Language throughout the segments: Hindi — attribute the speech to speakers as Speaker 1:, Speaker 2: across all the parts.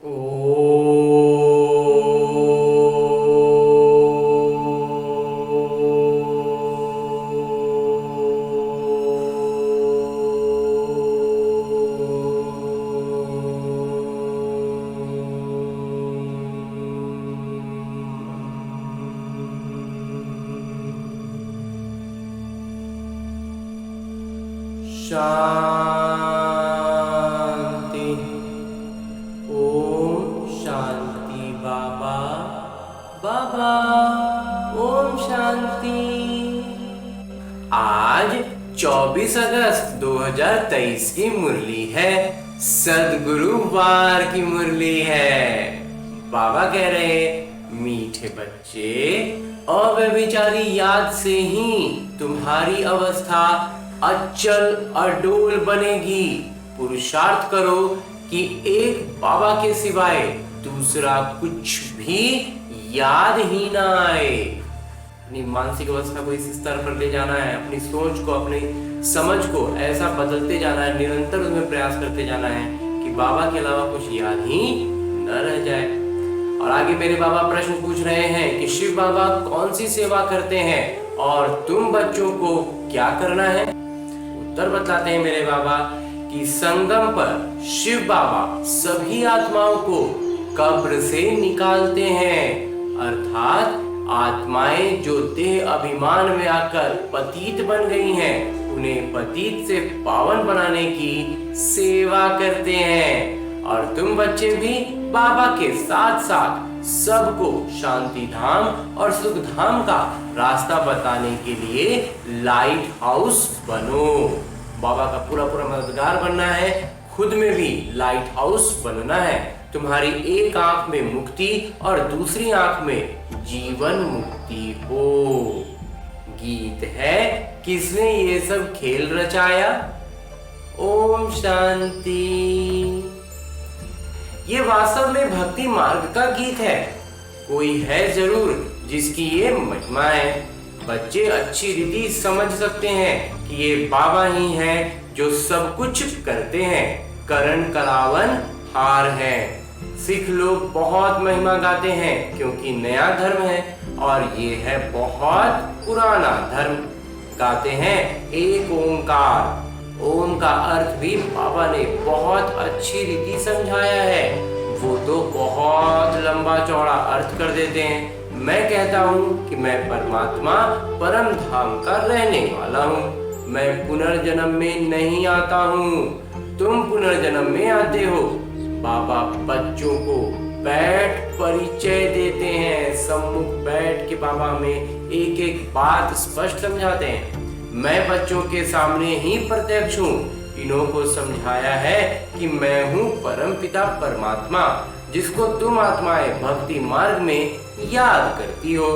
Speaker 1: ओ शांति। ओम शांति। बाबा बाबा ओम शांति। आज 24 अगस्त 2023 की मुरली है। सद्गुरुवार की मुरली है। बाबा कह रहे मीठे बच्चे, अव्यभिचारी याद से ही तुम्हारी अवस्था अचल अडोल बनेगी। पुरुषार्थ करो कि एक बाबा के सिवाय दूसरा कुछ भी याद ही ना आए। अपनी मानसिक अवस्था को इस स्तर पर ले जाना है। अपनी सोच को, अपनी समझ को ऐसा बदलते जाना है, निरंतर उसमें प्रयास करते जाना है कि बाबा के अलावा कुछ याद ही न रह जाए। और आगे मेरे बाबा प्रश्न पूछ रहे हैं कि शिव बाबा कौन सी सेवा करते हैं और तुम बच्चों को क्या करना है। उत्तर बतलाते हैं मेरे बाबा कि संगम पर शिव बाबा सभी आत्माओं को कब्र से निकालते हैं, अर्थात आत्माएं जो देह अभिमान में आकर पतित बन गई हैं, उन्हें पतित से पावन बनाने की सेवा करते हैं। और तुम बच्चे भी बाबा के साथ साथ सबको शांति धाम और सुख धाम का रास्ता बताने के लिए लाइट हाउस बनो। बाबा का पूरा मददगार बनना है, खुद में भी लाइट हाउस बनना है। तुम्हारी एक आंख में मुक्ति और दूसरी आंख में जीवन मुक्ति हो। गीत है, किसने ये सब खेल रचाया। ओम शांति। ये वास्तव में भक्ति मार्ग का गीत है। कोई है जरूर जिसकी ये महिमा है। बच्चे अच्छी रीति समझ सकते हैं कि ये बाबा ही हैं जो सब कुछ करते हैं। करण करावन हार है। सिख लोग बहुत महिमा गाते हैं क्योंकि नया धर्म है और ये है बहुत पुराना धर्म। गाते हैं एक ओंकार। ओम का अर्थ भी बाबा ने बहुत अच्छी रीति समझाया है। वो तो बहुत लंबा चौड़ा अर्थ कर देते हैं। मैं कहता हूँ कि मैं परमात्मा परम धाम का रहने वाला हूँ। मैं पुनर्जन्म में नहीं आता हूँ, तुम पुनर्जन्म में आते हो। बाबा बच्चों को बैठ परिचय देते हैं। सम्मुख बैठ के बाबा में एक एक बात स्पष्ट समझाते हैं। मैं बच्चों के सामने ही प्रत्यक्ष हूँ। इन्हों को समझाया है कि मैं हूँ परम पिता परमात्मा, जिसको तुम आत्माएं भक्ति मार्ग में याद करती हो।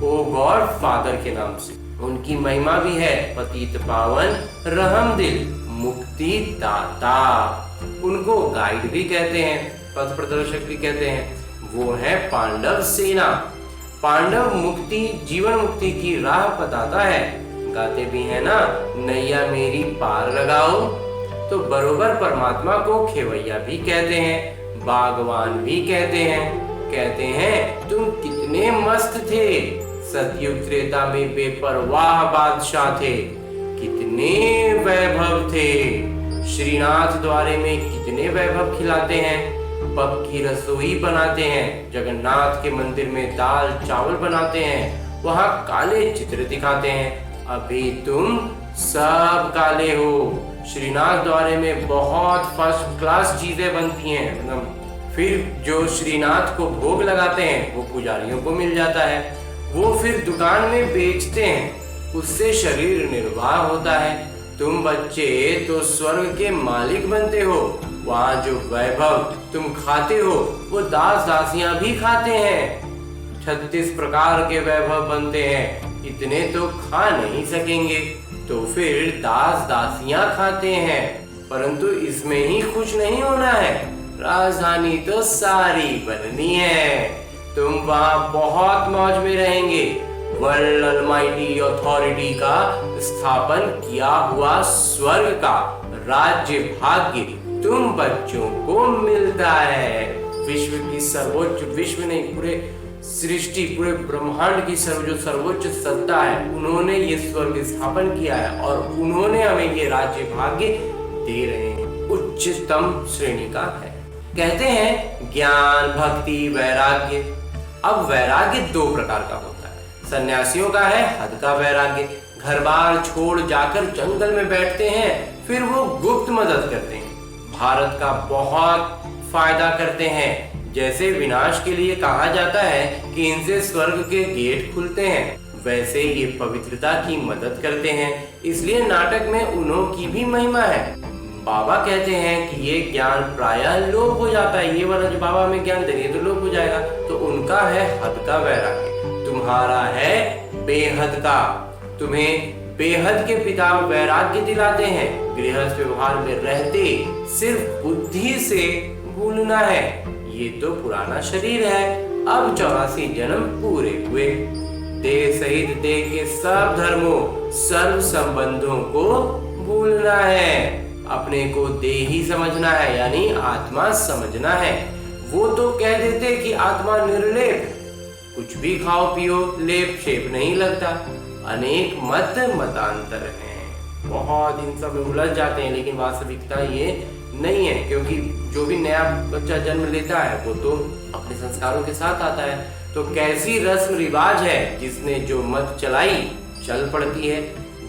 Speaker 1: ओ गॉड फादर के नाम से उनकी महिमा भी है। पतित पावन रहम दिल मुक्ति दाता। उनको गाइड भी कहते हैं, पथ प्रदर्शक भी कहते हैं। वो है पांडव सेना। पांडव मुक्ति, जीवन मुक्ति की राह बताता है। गाते भी है ना, नैया मेरी पार लगाओ। तो बरोबर परमात्मा को खेवैया भी कहते हैं, बागवान भी कहते हैं। कहते हैं तुम कितने मस्त थे, सतयुग त्रेता में बेपरवाह बादशाह थे। कितने वैभव थे, श्रीनाथ द्वारे में कितने वैभव खिलाते हैं। पग की रसोई बनाते हैं, जगन्नाथ के मंदिर में दाल चावल बनाते हैं, वहाँ काले चित्र दिखाते हैं। अभी तुम सब काले हो। श्रीनाथ द्वारे में बहुत फर्स्ट क्लास चीजें बनती हैं। फिर जो श्रीनाथ को भोग लगाते हैं वो पुजारियों को मिल जाता है। वो फिर दुकान में बेचते हैं, उससे शरीर निर्वाह होता है। तुम बच्चे तो स्वर्ग के मालिक बनते हो। वहाँ जो वैभव तुम खाते हो वो दास दासियां भी खाते हैं। 36 प्रकार के वैभव बनते हैं, इतने तो खा नहीं सकेंगे, तो फिर दास दासियां खाते हैं। परंतु इसमें ही खुश नहीं होना है, राजधानी तो सारी बननी है। तुम वहाँ बहुत मौज में रहेंगे। वर्ल्ड अलमाइटी अथॉरिटी का स्थापन किया हुआ स्वर्ग का राज्य भाग्य तुम बच्चों को मिलता है। विश्व की सर्वोच्च, विश्व नहीं पूरे सृष्टि, पूरे ब्रह्मांड की जो सर्वोच्च सत्ता है, उन्होंने ये स्वर्ग स्थापन किया है और उन्होंने हमें ये राज्य भाग्य दे रहे हैं, उच्चतम श्रेणी का है। कहते हैं ज्ञान, भक्ति, वैराग्य। अब वैराग्य दो प्रकार का होता है। सन्यासियों का है हद का वैराग्य, घर बार छोड़ जाकर जंगल में बैठते हैं, फिर वो गुप्त मदद करते हैं, भारत का बहुत फायदा करते हैं। जैसे विनाश के लिए कहा जाता है कि इनसे स्वर्ग के गेट खुलते हैं, वैसे ये पवित्रता की मदद करते हैं, इसलिए नाटक में उन्हों की भी महिमा है। बाबा कहते हैं कि ये ज्ञान प्रायः लोप हो जाता है, ये वाला जो बाबा हमें ज्ञान दे रही है तो लोप हो जाएगा। तो उनका है हद का वैराग्य, तुम्हारा है बेहद का। तुम्हें बेहद के पिता वैराग्य दिलाते हैं, गृहस्थ व्यवहार में रहते सिर्फ बुद्धि से भूलना है। ये तो पुराना शरीर है, अब 84 जन्म पूरे हुए। देह सहित देह के सब धर्मों, सर्व संबंधों को भूलना है, अपने को देही समझना है, यानी आत्मा समझना है। वो तो कह देते कि आत्मा निर्लेप, कुछ भी खाओ पियो, लेप शेप नहीं लगता। अनेक मतांतर हैं, बहुत इन सब में उलझ जाते हैं, लेकिन वास्तविकता ये नहीं है, क्योंकि जो भी नया बच्चा जन्म लेता है वो तो अपने संस्कारों के साथ आता है। तो कैसी रस्म रिवाज है जिसने जो मत चलाई चल पड़ती है।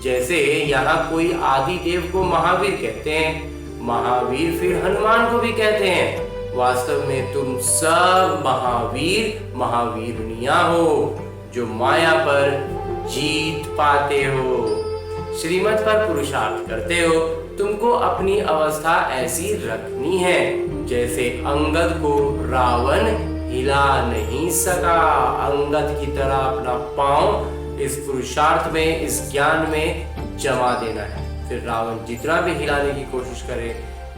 Speaker 1: जैसे यहाँ कोई आदि देव को महावीर कहते हैं, महावीर फिर हनुमान को भी कहते हैं। वास्तव में तुम सब महावीर महावीरनिया हो, जो माया पर जीत पाते हो, श्रीमत पर पुरुषार्थ करते हो। तुमको अपनी अवस्था ऐसी रखनी है जैसे अंगद को रावण हिला नहीं सका। अंगद की तरह अपना पांव इस पुरुषार्थ में, इस ज्ञान में जमा देना है। फिर रावण जितना भी हिलाने की कोशिश करे,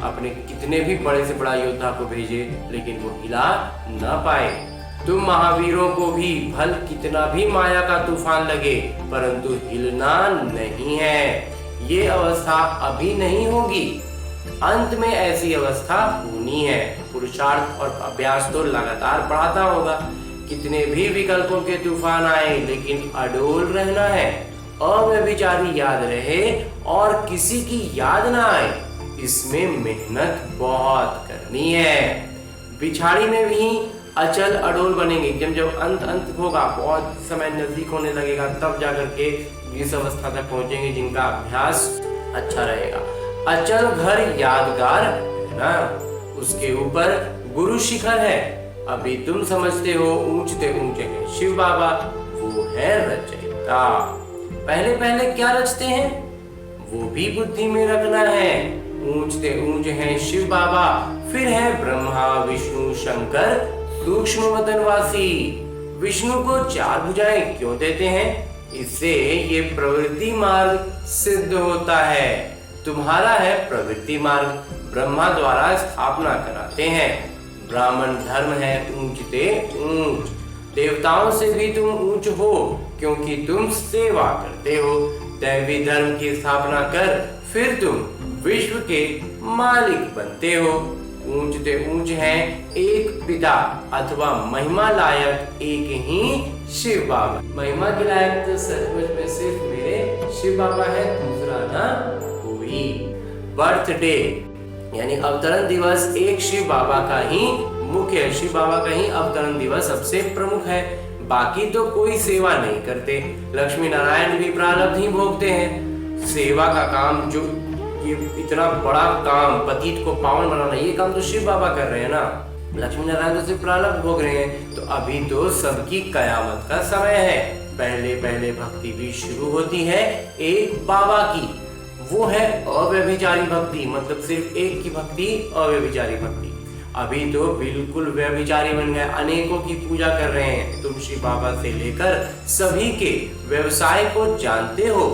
Speaker 1: अपने कितने भी बड़े से बड़ा योद्धा को भेजे, लेकिन वो हिला न पाए। तुम महावीरों को भी भल कितना भी माया का तूफान लगे, परंतु हिलना नहीं है। ये अवस्था अभी नहीं होगी, अंत में ऐसी अवस्था होनी है। पुरुषार्थ और अभ्यास तो लगातार बढ़ाता होगा। कितने भी विकल्पों के तूफान आए, लेकिन अडोल रहना है। अव्यभिचारी याद रहे और किसी की याद ना आए, इसमें मेहनत बहुत करनी है। बिछाड़ी में भी अचल अडोल बनेंगे। जब अंत होगा, बहुत समय नजदीक होने लगेगा, तब जाकर के इस अवस्था तक पहुंचेंगे जिनका अभ्यास अच्छा रहेगा। अचल घर यादगार है ना, उसके ऊपर गुरु शिखर है। अभी तुम समझते हो ऊंचते ऊंचे हैं शिव बाबा, वो है रचयिता। पहले पहले क्या रचते हैं वो भी बुद्धि में रखना है। ऊंचते ऊंचे हैं शिव बाबा, फिर है ब्रह्मा विष्णु शंकर सूक्ष्म वतनवासी। विष्णु को 4 भुजाएं क्यों देते हैं? इससे ये प्रवृत्ति मार्ग सिद्ध होता है। तुम्हारा है प्रवृत्ति मार्ग, ब्रह्मा द्वारा स्थापना कराते हैं। ब्राह्मण धर्म है ऊंचते ऊंच, देवताओं से भी तुम ऊंच हो क्योंकि तुम सेवा करते हो। दैवी धर्म की स्थापना कर फिर तुम विश्व के मालिक बनते हो। ऊंचते ऊंच हैं एक पिता अथवा महिमा लायक एक ही शिव बाबा। महिमा के लायक तो सचमुच में सिर्फ मेरे शिव बाबा है, दूसरा ना कोई। बर्थडे यानी अवतरण दिवस एक शिव बाबा का ही मुख्य है, शिव बाबा का ही अवतरण दिवस सबसे प्रमुख है। बाकी तो कोई सेवा नहीं करते। लक्ष्मी नारायण भी प्रारब्ध ही भोगते हैं। सेवा का काम, जो ये इतना बड़ा काम पतित को पावन बनाना, ये काम तो शिव बाबा कर रहे हैं ना। लक्ष्मी नारायण तो सिर्फ प्रारब्ध भोग रहे हैं। तो अभी तो सबकी कयामत का समय है। पहले पहले भक्ति भी शुरू होती है एक बाबा की, वो है अव्यभिचारी भक्ति, मतलब सिर्फ एक की भक्ति, अव्यभिचारी भक्ति। अभी तो बिल्कुल व्यभिचारी बन गए, अनेकों की पूजा कर रहे हैं। तुम शिव बाबा से लेकर सभी के व्यवसाय को जानते हो।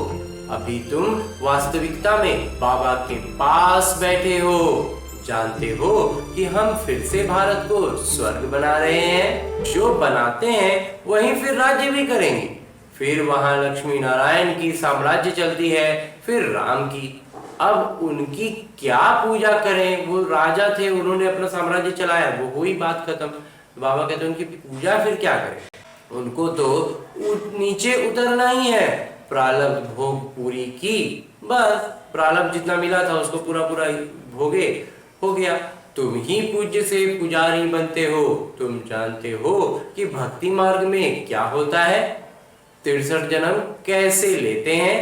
Speaker 1: अभी तुम वास्तविकता में बाबा के पास बैठे हो। जानते हो कि हम फिर से भारत को स्वर्ग बना रहे हैं। जो बनाते हैं वहीं फिर राज्य भी करेंगे। फिर वहां लक्ष्मी नारायण की साम्राज्य चलती है, फिर राम की। अब उनकी क्या पूजा करें? वो राजा थे, उन्होंने अपना साम्राज्य चलाया, वो हुई बात खत्म। बाबा कहते हैं उनकी पूजा फिर क्या करें? उनको तो नीचे उतरना ही है, प्रारब्ध भोग पूरी की, बस प्रारब्ध जितना मिला था उसको पूरा पूरा भोगे, हो गया। तुम ही पूज्य से पुजारी बनते हो, तुम जानते हो कि भक्ति मार्ग में क्या होता है, 63 जन्म कैसे लेते हैं।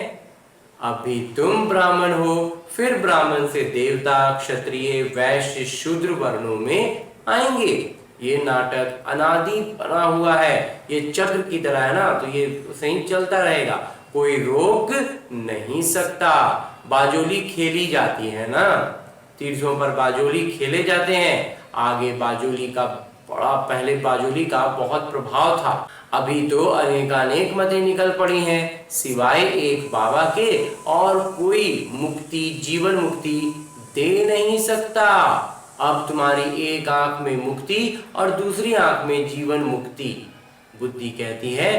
Speaker 1: अभी तुम ब्राह्मण हो, फिर ब्राह्मण से देवता, क्षत्रिय, वैश्य, शूद्र वर्णों में आएंगे। ये नाटक अनादि बना हुआ है, ये चक्र की तरह है ना, तो ये सही चलता रहेगा, कोई रोक नहीं सकता। बाजोली खेली जाती है ना, तीर्थों पर बाजोली खेले जाते हैं। आगे बाजोली का पहले बाजोली का बहुत प्रभाव था, अभी तो अनेकानेक मतें निकल पड़ी हैं, सिवाय एक बाबा के और कोई मुक्ति, जीवन मुक्ति दे नहीं सकता। अब तुम्हारी एक आंख में मुक्ति और दूसरी आंख में जीवन मुक्ति। बुद्धि कहती है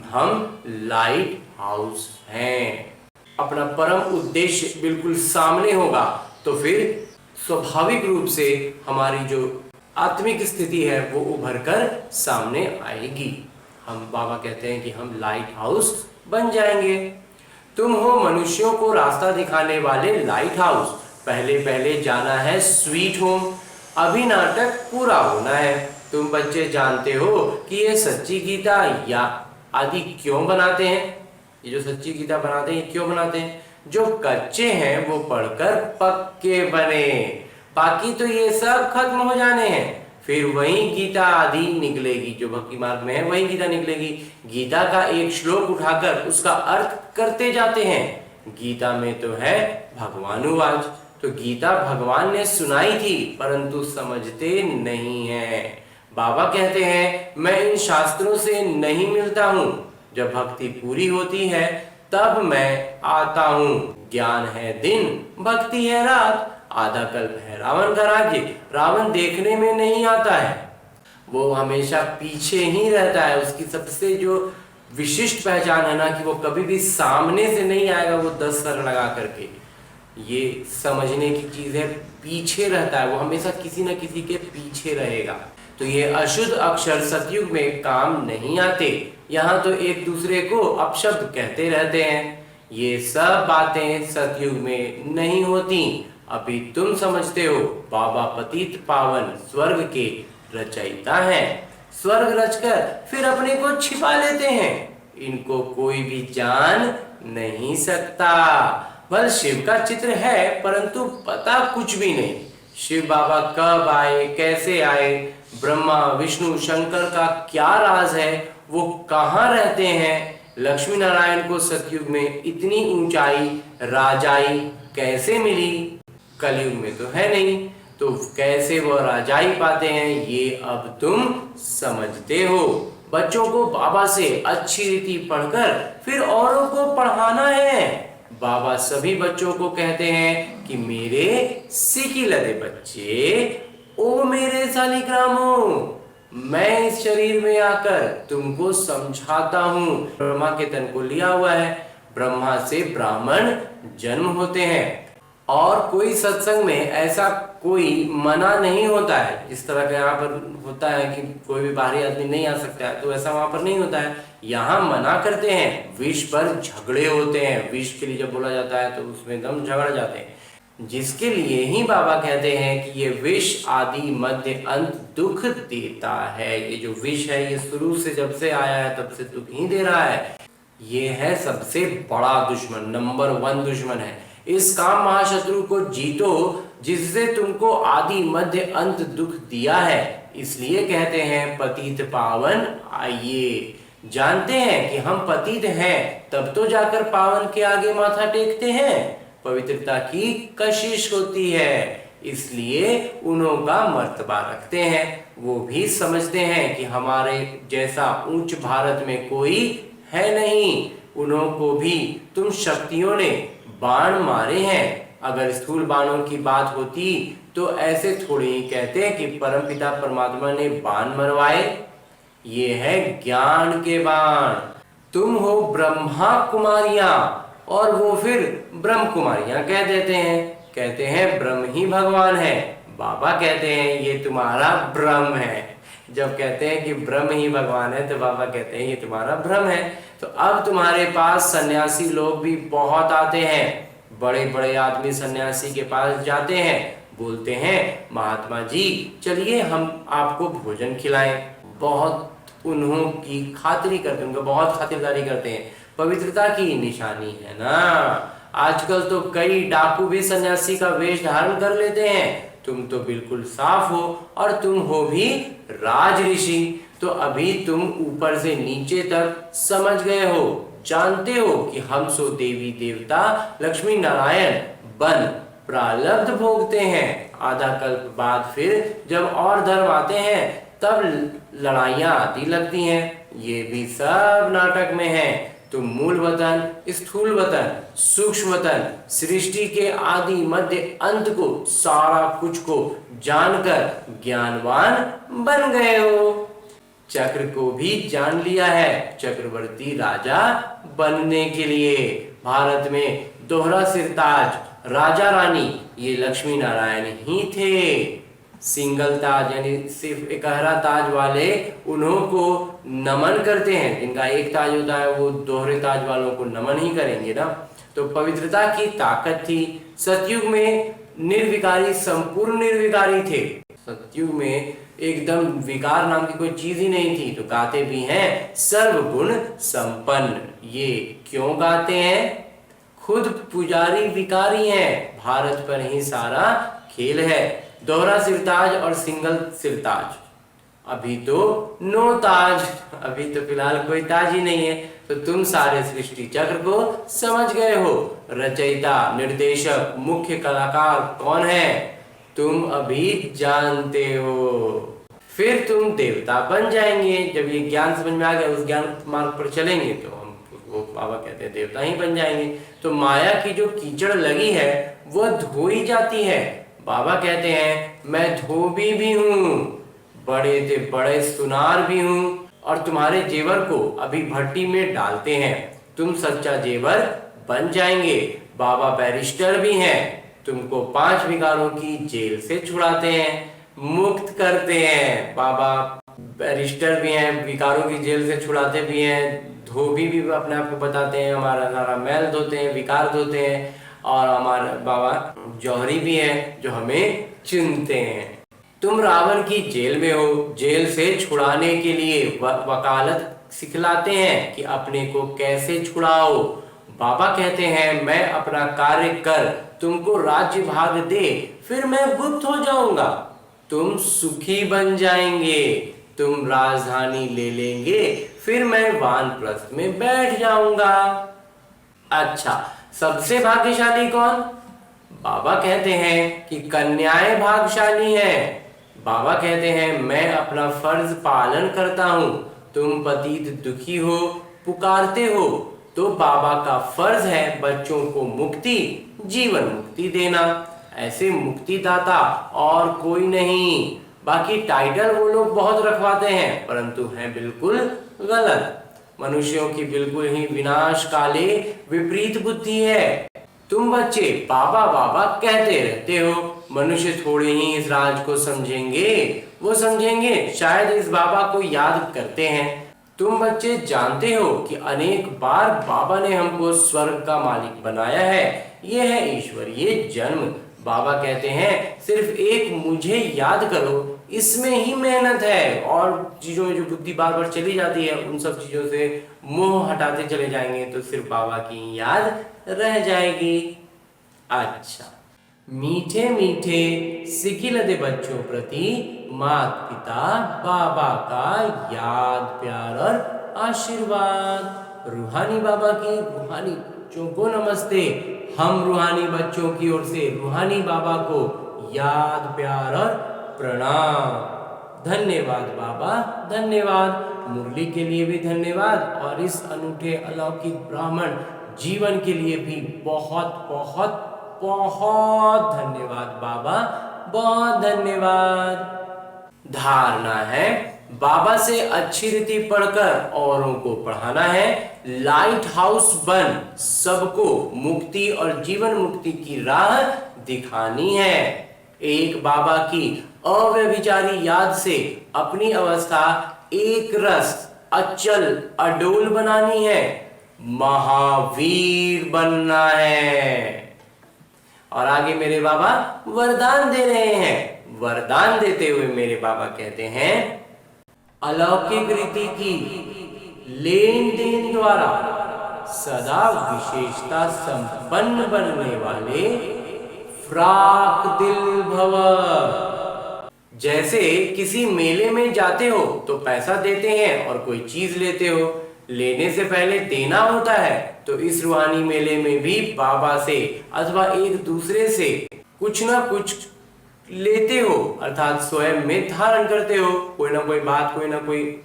Speaker 1: हम लाइट हाउस हैं, अपना परम उद्देश्य बिल्कुल सामने होगा तो फिर स्वाभाविक रूप से हमारी जो आत्मिक स्थिति है वो उभर कर सामने आएगी। हम बाबा कहते हैं कि हम लाइट हाउस बन जाएंगे। तुम हो मनुष्यों को रास्ता दिखाने वाले लाइट हाउस। पहले पहले जाना है स्वीट होम, अभी नाटक पूरा होना है। तुम बच्चे जानते हो कि ये सच्ची गीता या आदि क्यों बनाते हैं? ये जो सच्ची गीता बनाते हैं, ये क्यों बनाते हैं? जो कच्चे हैं वो पढ़कर पक्के बने, बाकी तो ये सब खत्म हो जाने हैं। फिर वही गीता आदि निकलेगी, जो भक्ति मार्ग में है वही गीता निकलेगी। गीता का एक श्लोक उठाकर उसका अर्थ करते जाते हैं। गीता में तो है भगवानुवाच, तो गीता भगवान ने सुनाई थी परंतु समझते नहीं है। बाबा कहते हैं मैं इन शास्त्रों से नहीं मिलता हूँ, जब भक्ति पूरी होती है तब मैं आता हूँ। ज्ञान है दिन, भक्ति है रात, आधा कल्प है रावण का राज्य। रावण देखने में नहीं आता है, वो हमेशा पीछे ही रहता है। उसकी सबसे जो विशिष्ट पहचान है ना कि वो कभी भी सामने से नहीं आएगा, वो 10 सर लगा करके, ये समझने की चीज है। पीछे रहता है वो, हमेशा किसी न किसी के पीछे रहेगा। तो ये अशुद्ध अक्षर सतयुग में काम नहीं आते, यहाँ तो एक दूसरे को अपशब्द कहते रहते हैं। ये सब बातें सतयुग में नहीं होती। अभी तुम समझते हो बाबा पतित पावन स्वर्ग के रचयिता हैं, स्वर्ग रचकर फिर अपने को छिपा लेते हैं। इनको कोई भी जान नहीं सकता। बस शिव का चित्र है परंतु पता कुछ भी नहीं। शिव बाबा कब आए, कैसे आए, ब्रह्मा विष्णु शंकर का क्या राज है, वो कहाँ रहते हैं, लक्ष्मी नारायण को सतयुग में इतनी ऊंचाई राजाई कैसे मिली, कलयुग में तो है नहीं, तो कैसे वो राजाई पाते हैं ये अब तुम समझते हो। बच्चों को बाबा से अच्छी रीति पढ़कर फिर औरों को पढ़ाना है। बाबा सभी बच्चों को कहते हैं कि मेरे सीखी लदे बच्चे, ओ मेरे शालिग्रामों, मैं इस शरीर में आकर तुमको समझाता हूँ। ब्रह्मा के तन को लिया हुआ है, ब्रह्मा से ब्राह्मण जन्म होते हैं और कोई सत्संग में ऐसा कोई मना नहीं होता है। जिस तरह का यहाँ पर होता है कि कोई भी बाहरी आदमी नहीं आ सकता है, तो ऐसा वहां पर नहीं होता है। यहाँ मना करते हैं, विष पर झगड़े होते हैं। विष के लिए जब बोला जाता है तो उसमें एकदम झगड़ जाते हैं, जिसके लिए ही बाबा कहते हैं कि ये विष आदि मध्य अंत दुख देता है। ये जो विष है ये शुरू से जब से आया है तब से दुख ही दे रहा है। ये है सबसे बड़ा दुश्मन, नंबर 1 दुश्मन है। इस काम महाशत्रु को जीतो जिससे तुमको आदि मध्य अंत दुख दिया है। इसलिए कहते हैं पतित पावन आइए। जानते हैं कि हम पतित हैं तब तो जाकर पावन के आगे माथा टेकते हैं, पवित्रता की कशिश होती है, इसलिए उन्हों का मर्तबा रखते हैं। वो भी समझते हैं कि हमारे जैसा ऊंच भारत में कोई है नहीं। उन्हों को भी तुम शक्तियों ने बाण मारे हैं। अगर स्थूल बाणों की बात होती तो ऐसे थोड़ी ही कहते कि परमपिता परमात्मा ने बाण मरवाए। ये है ज्ञान के बाण। तुम हो ब्रह्मा कुमारियां और वो फिर ब्रह्म कुमारियां कह देते हैं, कहते हैं ब्रह्म ही भगवान है। बाबा कहते हैं ये तुम्हारा भ्रम है। जब कहते हैं कि ब्रह्म ही भगवान है तो बाबा कहते हैं ये तुम्हारा भ्रम है। तो अब तुम्हारे पास सन्यासी लोग भी बहुत आते हैं, बड़े बड़े आदमी सन्यासी के पास जाते हैं, बोलते हैं महात्मा जी चलिए हम आपको भोजन खिलाएं। बहुत उन्हों की खातिरी करते हैं, उनका बहुत खातिरदारी करते हैं, पवित्रता की निशानी है ना। आजकल तो कई डाकू भी सन्यासी का वेश धारण कर लेते हैं। तुम तो बिल्कुल साफ हो और तुम हो भी राज ऋषि। तो अभी तुम ऊपर से नीचे तक समझ गए हो, जानते हो कि हम सो देवी देवता लक्ष्मी नारायण बन प्रारब्ध भोगते हैं। आधा कल्प बाद फिर जब और धर्म आते हैं तब लड़ाइयां आती लगती हैं। ये भी सब नाटक में है। तो मूल वतन, स्थूल वतन, सूक्ष्म वतन, सृष्टि के आदि मध्य अंत को, सारा कुछ को जानकर ज्ञानवान बन गए हो। चक्र को भी जान लिया है। चक्रवर्ती राजा बनने के लिए भारत में दोहरा सिरताज राजा रानी ये लक्ष्मी नारायण ही थे। सिंगल ताज यानी सिर्फ इकहरा ताज वाले उन्हों को नमन करते हैं, जिनका एक ताज होता है वो दोहरे ताज वालों को नमन ही करेंगे ना। तो पवित्रता की ताकत थी। सतयुग में निर्विकारी, संपूर्ण निर्विकारी थे। सतयुग में एकदम विकार नाम की कोई चीज ही नहीं थी। तो गाते भी हैं सर्वगुण संपन्न। ये क्यों गाते हैं? खुद पुजारी विकारी हैं। भारत पर ही सारा खेल है। दोहरा सिरताज और सिंगल सिरताज, अभी तो नो ताज, अभी तो फिलहाल कोई ताज ही नहीं है। तो तुम सारे सृष्टि चक्र को समझ गए हो। रचयिता, निर्देशक, मुख्य कलाकार कौन है तुम अभी जानते हो। फिर तुम देवता बन जाएंगे। जब ये ज्ञान समझ में आ गया, उस ज्ञान मार्ग पर चलेंगे तो हम, वो बाबा कहते हैं देवता ही बन जाएंगे। तो माया की जो कीचड़ लगी है वह धोई जाती है। बाबा कहते हैं मैं धोबी भी हूँ, बड़े से बड़े सुनार भी हूँ, और तुम्हारे जेवर को अभी भट्टी में डालते हैं। तुम सच्चा जेवर बन जाएंगे। बाबा बैरिस्टर भी हैं। तुमको 5 विकारों की जेल से छुड़ाते हैं, मुक्त करते हैं। बाबा बैरिस्टर भी हैं, विकारों की जेल से छुड़ाते भी हैं, धोबी भी अपने आप को बताते हैं, हमारा सारा मैल धोते हैं, विकार धोते हैं। और हमारे बाबा जौहरी भी हैं जो हमें चुनते हैं। तुम रावण की जेल में हो। जेल से छुड़ाने के लिए वकालत सिखलाते हैं कि अपने को कैसे छुड़ाओ। बाबा कहते हैं मैं अपना कार्य कर तुमको राज्य भाग दे, फिर मैं गुप्त हो जाऊंगा, तुम सुखी बन जाएंगे, तुम राजधानी ले लेंगे, फिर मैं वानप्रस्थ में बैठ जाऊंगा। अच्छा, सबसे भाग्यशाली कौन? बाबा कहते हैं कि कन्याएं भाग्यशाली हैं। बाबा कहते हैं मैं अपना फर्ज पालन करता हूँ। तुम पतित दुखी हो, पुकारते हो, तो बाबा का फर्ज है बच्चों को मुक्ति, जीवन मुक्ति देना। ऐसे मुक्तिदाता और कोई नहीं। बाकी टाइटल वो लोग बहुत रखवाते हैं, परंतु हैं बिल्कुल गलत। मनुष्यों की बिल्कुल ही विनाशकाले विपरीत बुद्धि है। तुम बच्चे बाबा बाबा कहते रहते हो, मनुष्य थोड़े ही इस राज को समझेंगे। वो समझेंगे शायद इस बाबा को याद करते हैं। तुम बच्चे जानते हो कि अनेक बार बाबा ने हमको स्वर्ग का मालिक बनाया है। ये है ईश्वरीय जन्म। बाबा कहते हैं सिर्फ एक मुझे याद करो, इसमें ही मेहनत है। और चीजों में जो बुद्धि बार बार चली जाती है, उन सब चीजों से मोह हटाते चले जाएंगे तो सिर्फ बाबा की याद रह जाएगी। अच्छा, मीठे मीठे सिकिलदे बच्चों प्रति माता पिता बाबा का याद, प्यार और आशीर्वाद। रूहानी बाबा की रूहानी बच्चों को नमस्ते। हम रूहानी बच्चों की ओर से रूहानी बाबा को याद, प्यार और प्रणाम। धन्यवाद बाबा, धन्यवाद। मुरली के लिए भी धन्यवाद, और इस अनूठे अलौकिक ब्राह्मण जीवन के लिए भी बहुत बहुत बहुत धन्यवाद बाबा, बहुत धन्यवाद। धारणा है बाबा से अच्छी रीति पढ़कर औरों को पढ़ाना है। लाइट हाउस बन सबको मुक्ति और जीवन मुक्ति की राह दिखानी है। एक बाबा की अव्यभिचारी याद से अपनी अवस्था एक रस अचल अडोल बनानी है। महावीर बनना है। और आगे मेरे बाबा वरदान दे रहे हैं। वरदान देते हुए मेरे बाबा कहते हैं, अलौकिक रीति की लेन देन द्वारा सदा विशेषता संपन्न बनने वाले फ्राक दिल भव। जैसे किसी मेले में जाते हो तो पैसा देते हैं और कोई चीज लेते हो, लेने से पहले देना होता है। तो इस रूहानी मेले में भी बाबा से अथवा एक दूसरे से कुछ ना कुछ लेते हो, अर्थात स्वयं में धारण करते हो, कोई ना कोई बात, कोई ना कोई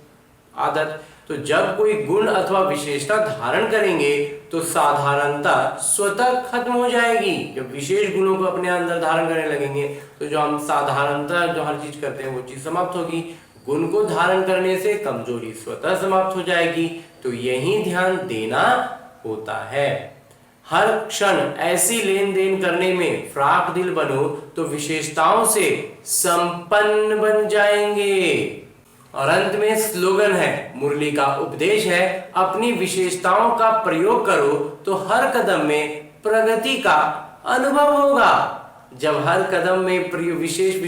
Speaker 1: आदत। तो जब कोई गुण अथवा विशेषता धारण करेंगे तो साधारणता स्वतः खत्म हो जाएगी। जब विशेष गुणों को अपने अंदर धारण करने लगेंगे तो जो हम साधारणता जो हर चीज करते हैं वो चीज समाप्त होगी। गुण को धारण करने से कमजोरी स्वतः समाप्त हो जाएगी। तो यही ध्यान देना होता है। हर क्षण ऐसी लेन देन करने में फ्राक दिल बनो तो विशेषताओं से संपन्न बन जाएंगे। और अंत में स्लोगन है, मुरली का उपदेश है, अपनी विशेषताओं का प्रयोग करो तो हर कदम में प्रगति का अनुभव होगा। जब हर कदम में विशेष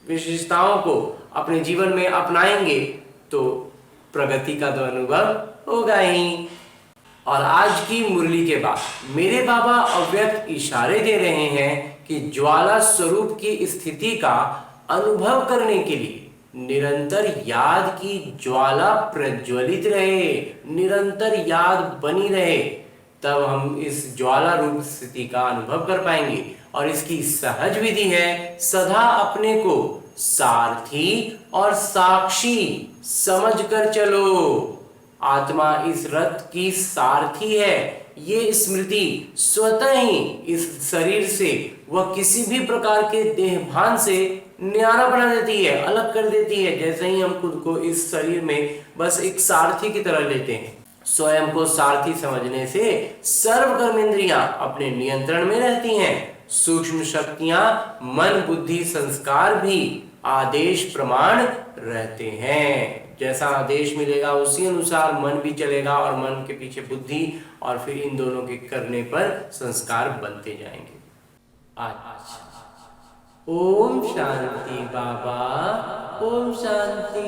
Speaker 1: विशेषताओं को अपने जीवन में अपनाएंगे तो प्रगति का तो अनुभव होगा ही। और आज की मुरली के बाद मेरे बाबा अव्यक्त इशारे दे रहे हैं कि ज्वाला स्वरूप की स्थिति का अनुभव करने के लिए निरंतर याद की ज्वाला प्रज्वलित रहे, निरंतर याद बनी रहे, तब हम इस ज्वाला रूप स्थिति का अनुभव कर पाएंगे। और इसकी सहज विधि है, सदा अपने को सारथी और साक्षी समझकर चलो। आत्मा इस रथ की सारथी है। ये स्मृति स्वतः ही इस शरीर से वह किसी भी प्रकार के देहभान से न्यारा बना देती है, अलग कर देती है। जैसे ही हम खुद को इस शरीर में बस एक सारथी की तरह लेते हैं, स्वयं को सारथी समझने से सर्व कर्मेंद्रियां अपने नियंत्रण में रहती हैं। सूक्ष्म शक्तियां, मन, बुद्धि, संस्कार भी आदेश प्रमाण रहते हैं। जैसा आदेश मिलेगा उसी अनुसार मन भी चलेगा और मन के पीछे बुद्धि, और फिर इन दोनों के करने पर संस्कार बनते जाएंगे। अच्छा, ओम शांति बाबा, ओम शांति।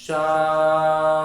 Speaker 1: शांति।